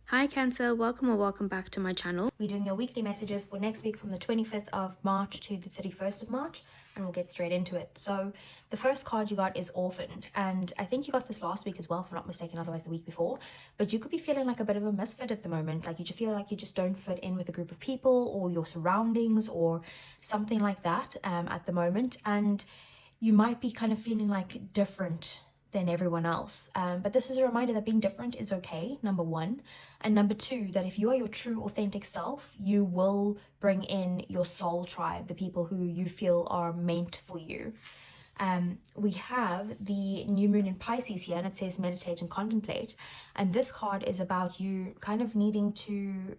Hi Cancer, welcome or welcome back to my channel. We're doing your weekly messages for next week from the 25th of March to the 31st of March, and we'll get straight into it. So the first card you got is Orphaned, and I think you got this last week as well, if I'm not mistaken, otherwise the week before. But you could be feeling like a bit of a misfit at the moment, like you just feel like you just don't fit in with a group of people or your surroundings or something like that at the moment, and you might be kind of feeling like different than everyone else. But this is a reminder that being different is okay, number one. And number two, that if you are your true authentic self, you will bring in your soul tribe, the people who you feel are meant for you. We have the new moon in Pisces here, and it says meditate and contemplate. And this card is about you kind of needing to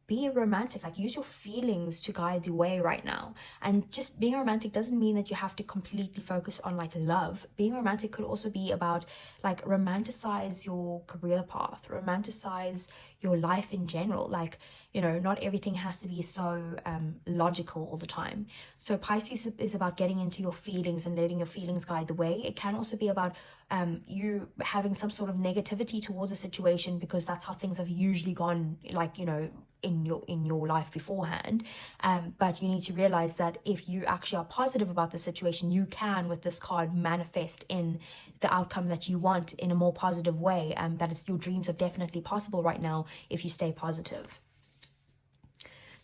be romantic, use your feelings to guide the way right now. And just being romantic doesn't mean that you have to completely focus on love. Being romantic could also be about romanticize your career path, romanticize your life in general. Not everything has to be so logical all the time. So Pisces is about getting into your feelings and letting your feelings guide the way. It can also be about you having some sort of negativity towards a situation because that's how things have usually gone, in your life beforehand. But you need to realize that if you actually are positive about the situation, you can, with this card, manifest in the outcome that you want in a more positive way. Your dreams are definitely possible right now if you stay positive.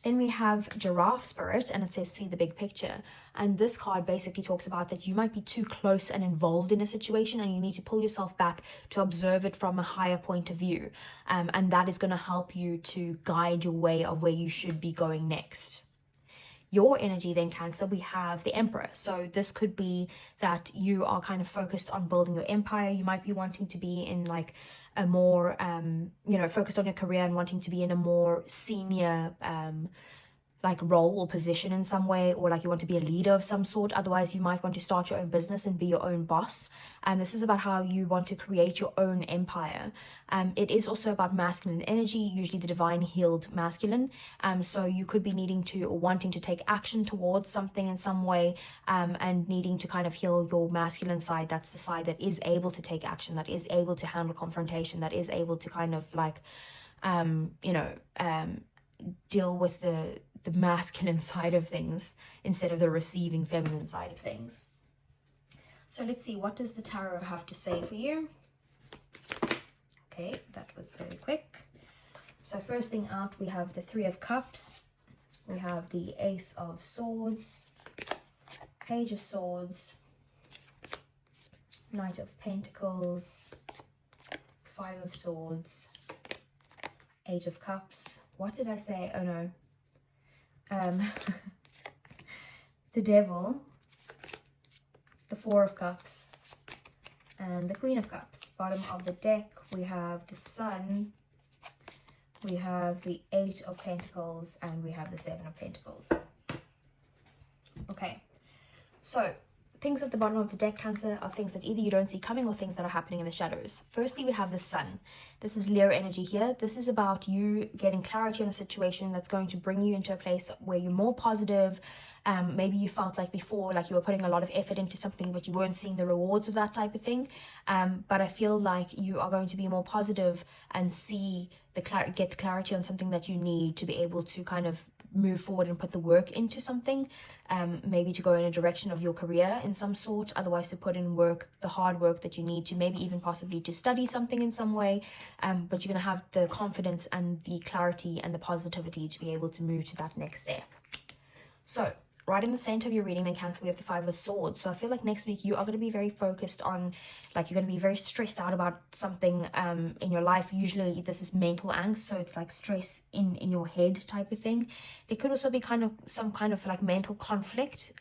Then we have Giraffe Spirit, and it says see the big picture. And this card basically talks about that you might be too close and involved in a situation, and you need to pull yourself back to observe it from a higher point of view. And that is going to help you to guide your way of where you should be going next. Your energy then, Cancer, we have the Emperor. So this could be that you are kind of focused on building your empire. You might be wanting to be in a more focused on your career and wanting to be in a more senior role or position in some way, or you want to be a leader of some sort. Otherwise, you might want to start your own business and be your own boss. This is about how you want to create your own empire. It is also about masculine energy, usually the divine healed masculine. So you could be needing to or wanting to take action towards something in some way, and needing to kind of heal your masculine side. That's the side that is able to take action, that is able to handle confrontation, that is able to kind of deal with the masculine side of things instead of the receiving feminine side of things. So let's see, what does the tarot have to say for you? Okay, that was very quick. So first thing out, we have the Three of Cups, we have the Ace of Swords, Page of Swords, Knight of Pentacles, Five of Swords, Eight of Cups. What did I say? Oh no. The Devil, the Four of Cups, and the Queen of Cups. Bottom of the deck, we have the Sun, we have the Eight of Pentacles, and we have the Seven of Pentacles. Okay, so things at the bottom of the deck, Cancer, are things that either you don't see coming or things that are happening in the shadows. Firstly, we have the Sun. This is Leo energy here. This is about you getting clarity on a situation that's going to bring you into a place where you're more positive. Maybe you felt like before, like you were putting a lot of effort into something, but you weren't seeing the rewards of that type of thing. But I feel like you are going to be more positive and see get the clarity on something that you need to be able to kind of move forward and put the work into something, maybe to go in a direction of your career in some sort, otherwise to put in work, the hard work that you need to, maybe even possibly to study something in some way, but you're going to have the confidence and the clarity and the positivity to be able to move to that next step. So right in the center of your reading in Cancer, we have the Five of Swords. So I feel like next week you are going to be very focused on, you're going to be very stressed out about something in your life. Usually this is mental angst, so it's stress in your head type of thing. There could also be some kind of mental conflict,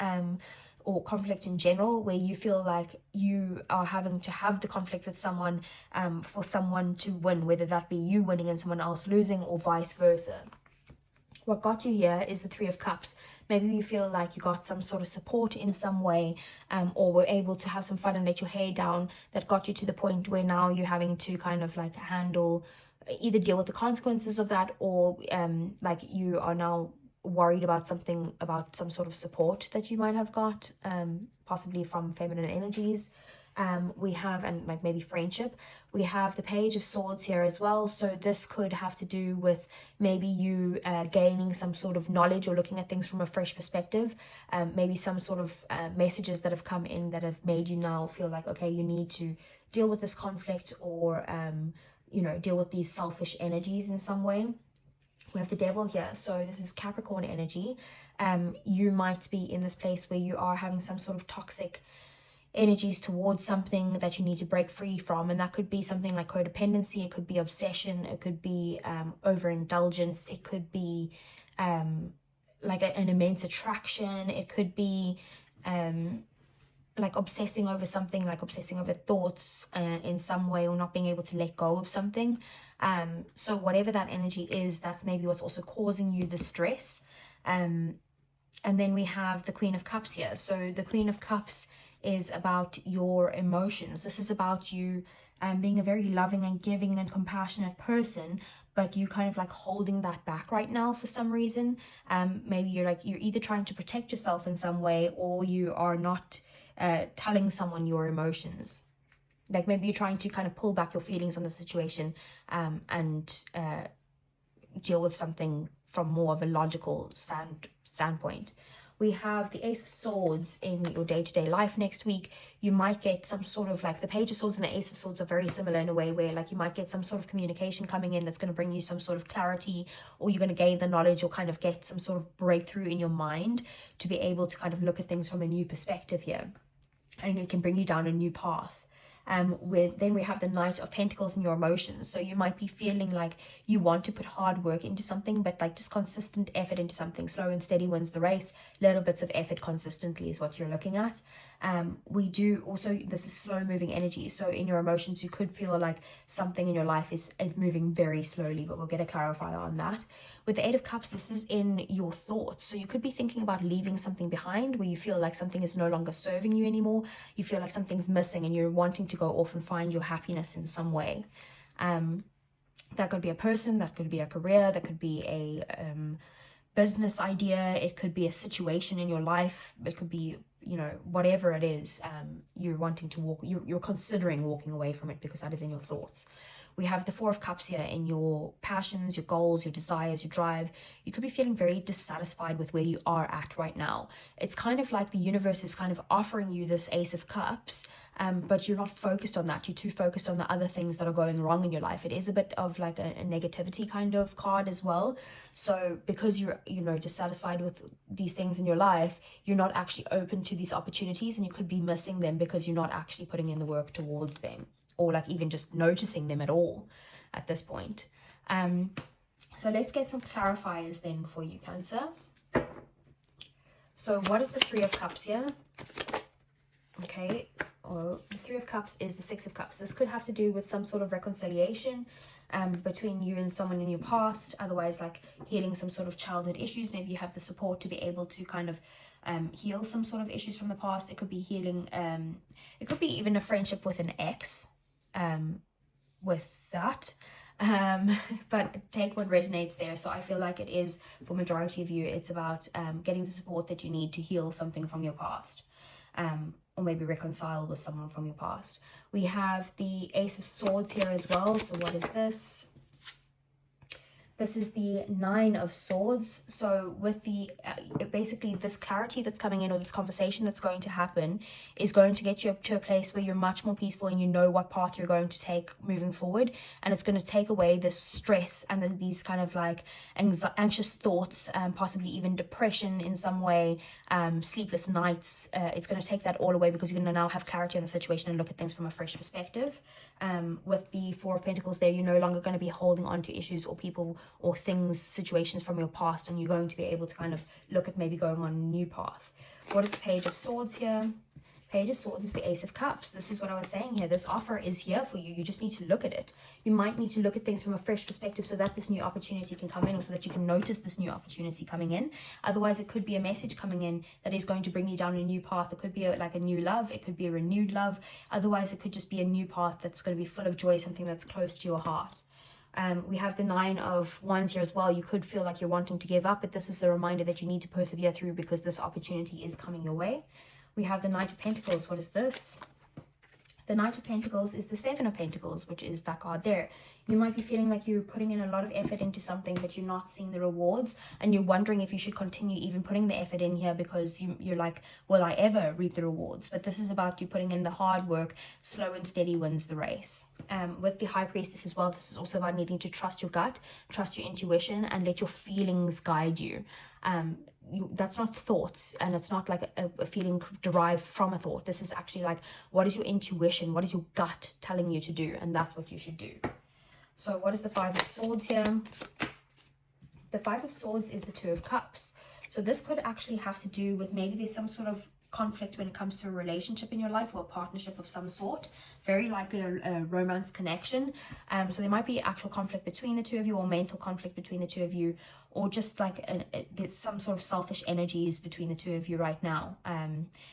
or conflict in general, where you feel like you are having to have the conflict with someone for someone to win, whether that be you winning and someone else losing, or vice versa. What got you here is the Three of Cups. Maybe you feel like you got some sort of support in some way, or were able to have some fun and let your hair down, that got you to the point where now you're having to kind of handle, either deal with the consequences of that, or you are now worried about some sort of support that you might have got, possibly from feminine energies. We have, and like maybe friendship, we have the Page of Swords here as well. So this could have to do with maybe you gaining some sort of knowledge or looking at things from a fresh perspective. Maybe some sort of messages that have come in that have made you now feel like, okay, you need to deal with this conflict, or you know, deal with these selfish energies in some way. We have the Devil here, so this is Capricorn energy. You might be in this place where you are having some sort of toxic energies towards something that you need to break free from, and that could be something like codependency, it could be obsession, it could be overindulgence, it could be like an immense attraction, it could be like obsessing over something, like obsessing over thoughts in some way, or not being able to let go of something. So whatever that energy is, that's maybe what's also causing you the stress. And then we have the Queen of Cups here. So the Queen of Cups is about your emotions. This is about you being a very loving and giving and compassionate person, but you kind of like holding that back right now for some reason. Maybe you're either trying to protect yourself in some way, or you are not telling someone your emotions. Like maybe you're trying to kind of pull back your feelings on the situation and deal with something from more of a logical standpoint. We have the Ace of Swords in your day-to-day life next week. You might get some sort of like, the Page of Swords and the Ace of Swords are very similar in a way where like you might get some sort of communication coming in that's going to bring you some sort of clarity, or you're going to gain the knowledge or kind of get some sort of breakthrough in your mind to be able to kind of look at things from a new perspective here. And it can bring you down a new path. Then we have the Knight of Pentacles in your emotions. So you might be feeling like you want to put hard work into something, but like just consistent effort into something. Slow and steady wins the race. Little bits of effort consistently is what you're looking at. We do also, this is slow moving energy. So in your emotions, you could feel like something in your life is moving very slowly, but we'll get a clarifier on that. With the Eight of Cups, this is in your thoughts. So you could be thinking about leaving something behind where you feel like something is no longer serving you anymore. You feel like something's missing and you're wanting to go off and find your happiness in some way. That could be a person, that could be a career, that could be a business idea, it could be a situation in your life, it could be, you know, whatever it is, you're wanting to walk, you're considering walking away from it because that is in your thoughts. We have the Four of Cups here in your passions, your goals, your desires, your drive. You could be feeling very dissatisfied with where you are at right now. It's kind of like the universe is kind of offering you this Ace of Cups, but you're not focused on that. You're too focused on the other things that are going wrong in your life. It is a bit of like a negativity kind of card as well. So because you're, you know, dissatisfied with these things in your life, you're not actually open to these opportunities, and you could be missing them because you're not actually putting in the work towards them, or like even just noticing them at all at this point. So let's get some clarifiers then for you, Cancer. So what is the Three of Cups here? Okay, well, the Three of Cups is the Six of Cups. This could have to do with some sort of reconciliation between you and someone in your past. Otherwise, like healing some sort of childhood issues. Maybe you have the support to be able to kind of heal some sort of issues from the past. It could be healing, it could be even a friendship with an ex with that. But take what resonates there. So I feel like it is, for majority of you, it's about getting the support that you need to heal something from your past, or maybe reconcile with someone from your past. We have the Ace of Swords here as well. So what is this? This is the Nine of Swords. So with the, basically this clarity that's coming in, or this conversation that's going to happen, is going to get you up to a place where you're much more peaceful and you know what path you're going to take moving forward. And it's going to take away this stress and these kind of like anxious thoughts, possibly even depression in some way, sleepless nights. It's going to take that all away because you're going to now have clarity on the situation and look at things from a fresh perspective. With the Four of Pentacles there, you're no longer going to be holding on to issues or people or things, situations from your past, and you're going to be able to kind of look at maybe going on a new path. What is the Page of Swords here? Page of Swords is the Ace of Cups. This is what I was saying here. This offer is here for you. You just need to look at it. You might need to look at things from a fresh perspective so that this new opportunity can come in, or so that you can notice this new opportunity coming in. Otherwise, it could be a message coming in that is going to bring you down a new path. It could be like a new love. It could be a renewed love. Otherwise, it could just be a new path that's going to be full of joy, something that's close to your heart. We have the Nine of Wands here as well. You could feel like you're wanting to give up, but this is a reminder that you need to persevere through because this opportunity is coming your way. We have the Knight of Pentacles. What is this? The Knight of Pentacles is the Seven of Pentacles, which is that card there. You might be feeling like you're putting in a lot of effort into something, but you're not seeing the rewards, and you're wondering if you should continue even putting the effort in here, because you're like, will I ever reap the rewards? But this is about you putting in the hard work. Slow and steady wins the race. With the High Priestess as well, this is also about needing to trust your gut, trust your intuition, and let your feelings guide you. That's not thoughts, and it's not like a feeling derived from a thought. This is actually like, what is your intuition, what is your gut telling you to do, and that's what you should do. So what is the Five of Swords here? The Five of Swords is the Two of Cups. So this could actually have to do with, maybe there's some sort of conflict when it comes to a relationship in your life, or a partnership of some sort, very likely a romance connection. So there might be actual conflict between the two of you, or mental conflict between the two of you, or just like there's some sort of selfish energies between the two of you right now.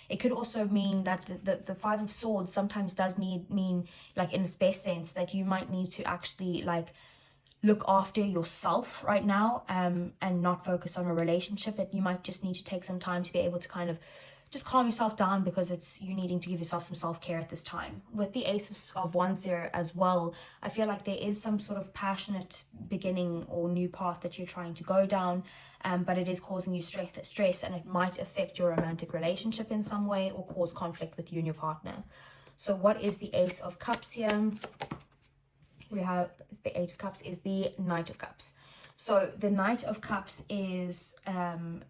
It could also mean that the Five of Swords sometimes does mean, like in its best sense, that you might need to actually like look after yourself right now, and not focus on a relationship. But you might just need to take some time to be able to kind of just calm yourself down, because it's you needing to give yourself some self-care at this time. With the Ace of Wands there as well, I feel like there is some sort of passionate beginning or new path that you're trying to go down, but it is causing you stress, and it might affect your romantic relationship in some way, or cause conflict with you and your partner. So what is the Ace of Cups here? We have the Eight of Cups is the Knight of Cups. So the Knight of Cups is,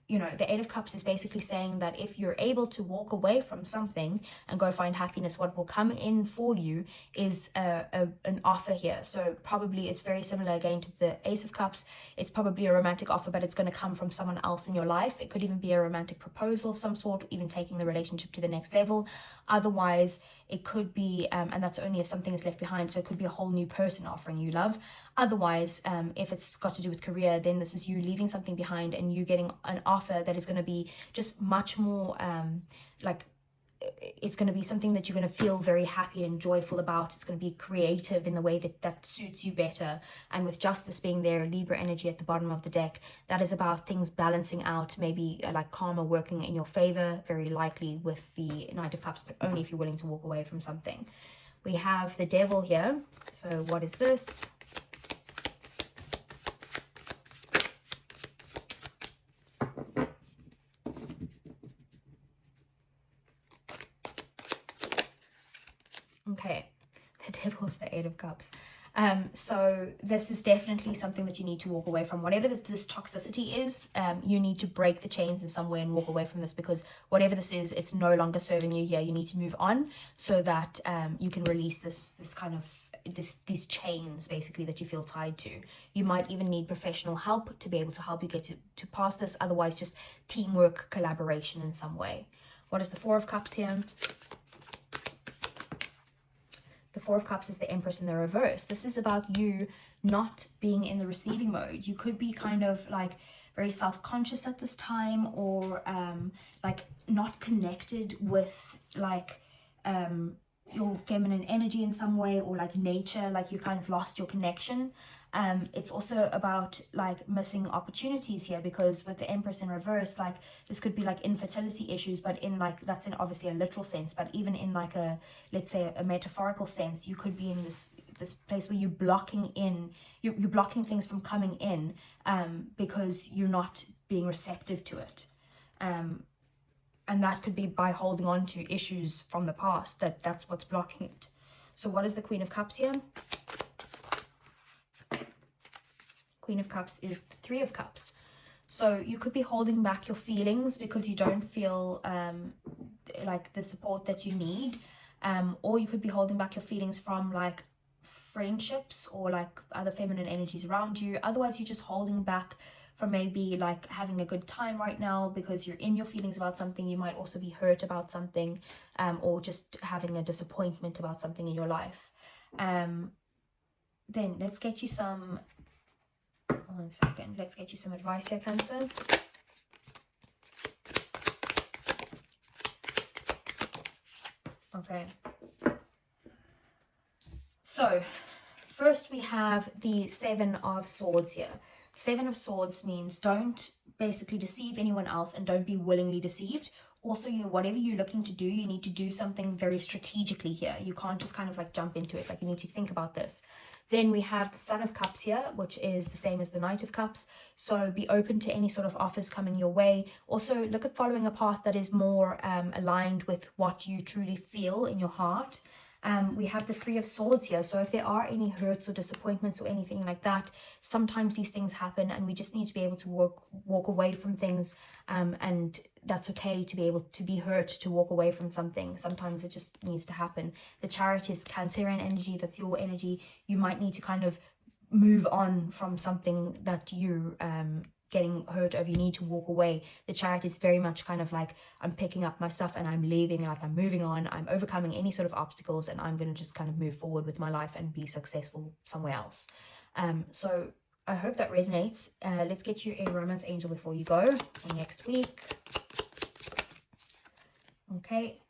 you know, the Eight of Cups is basically saying that if you're able to walk away from something and go find happiness, what will come in for you is an offer here. So probably it's very similar again to the Ace of Cups. It's probably a romantic offer, but it's going to come from someone else in your life. It could even be a romantic proposal of some sort, even taking the relationship to the next level. Otherwise, it could be, and that's only if something is left behind, so it could be a whole new person offering you love. Otherwise, if it's got to do with career, then this is you leaving something behind and you getting an offer that is going to be just much more like, it's going to be something that you're going to feel very happy and joyful about. It's going to be creative in the way that suits you better. And with Justice being there, Libra energy at the bottom of the deck, that is about things balancing out, maybe like karma working in your favor, very likely with the Knight of Cups, but only if you're willing to walk away from something. We have the Devil here. So what is this? Okay, the Devil's the Eight of Cups. So this is definitely something that you need to walk away from. Whatever this toxicity is, you need to break the chains in some way and walk away from this, because whatever this is, it's no longer serving you here. You need to move on so that you can release this kind of these chains basically that you feel tied to. You might even need professional help to be able to help you get to past this. Otherwise, just teamwork, collaboration in some way. What is the Four of Cups here? The Four of Cups is the Empress in the reverse. This is about you not being in the receiving mode. You could be kind of like very self-conscious at this time, or like not connected with like your feminine energy in some way, or like nature, like you kind of lost your connection. It's also about like missing opportunities here, because with the Empress in reverse, like this could be like infertility issues, but in like, that's in obviously a literal sense, but even in like a, let's say a metaphorical sense, you could be in this place where you're blocking things from coming in, because you're not being receptive to it. And that could be by holding on to issues from the past, that's what's blocking it. So what is the Queen of Cups here? Queen of Cups is the Three of Cups. So you could be holding back your feelings because you don't feel like the support that you need, or you could be holding back your feelings from like friendships or like other feminine energies around you. Otherwise, you're just holding back from maybe like having a good time right now because you're in your feelings about something. You might also be hurt about something, or just having a disappointment about something in your life. Then let's get you some, one second, let's get you some advice here, Cancer. Okay, so first we have the Seven of Swords here. Seven of Swords means don't basically deceive anyone else and don't be willingly deceived. Also, you know, whatever you're looking to do, you need to do something very strategically here. You can't just kind of like jump into it. Like, you need to think about this. Then we have the Son of Cups here, which is the same as the Knight of Cups. So be open to any sort of offers coming your way. Also, look at following a path that is more aligned with what you truly feel in your heart. We have the Three of Swords here. So if there are any hurts or disappointments or anything like that, sometimes these things happen and we just need to be able to walk away from things, and that's okay to be able to be hurt, to walk away from something. Sometimes it just needs to happen. The Chariot is Cancerian energy. That's your energy. You might need to kind of move on from something that you're getting hurt over. You need to walk away. The Chariot is very much kind of like, I'm picking up my stuff and I'm leaving, like I'm moving on, I'm overcoming any sort of obstacles, and I'm going to just kind of move forward with my life and be successful somewhere else. So I hope that resonates. Let's get you a romance angel before you go next week. Okay,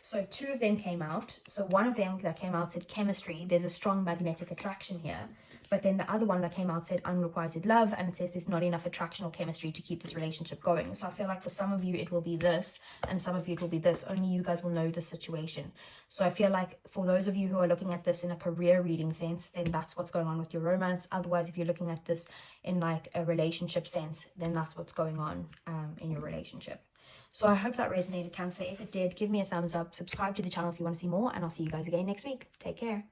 so 2 of them came out. So one of them that came out said chemistry. There's a strong magnetic attraction here. But then the other one that came out said unrequited love, and it says there's not enough attraction or chemistry to keep this relationship going. So I feel like for some of you it will be this, and some of you it will be this. Only you guys will know the situation. So I feel like for those of you who are looking at this in a career reading sense, then that's what's going on with your romance. Otherwise, if you're looking at this in like a relationship sense, then that's what's going on in your relationship. So I hope that resonated, Cancer. If it did, give me a thumbs up, subscribe to the channel if you want to see more, and I'll see you guys again next week. Take care.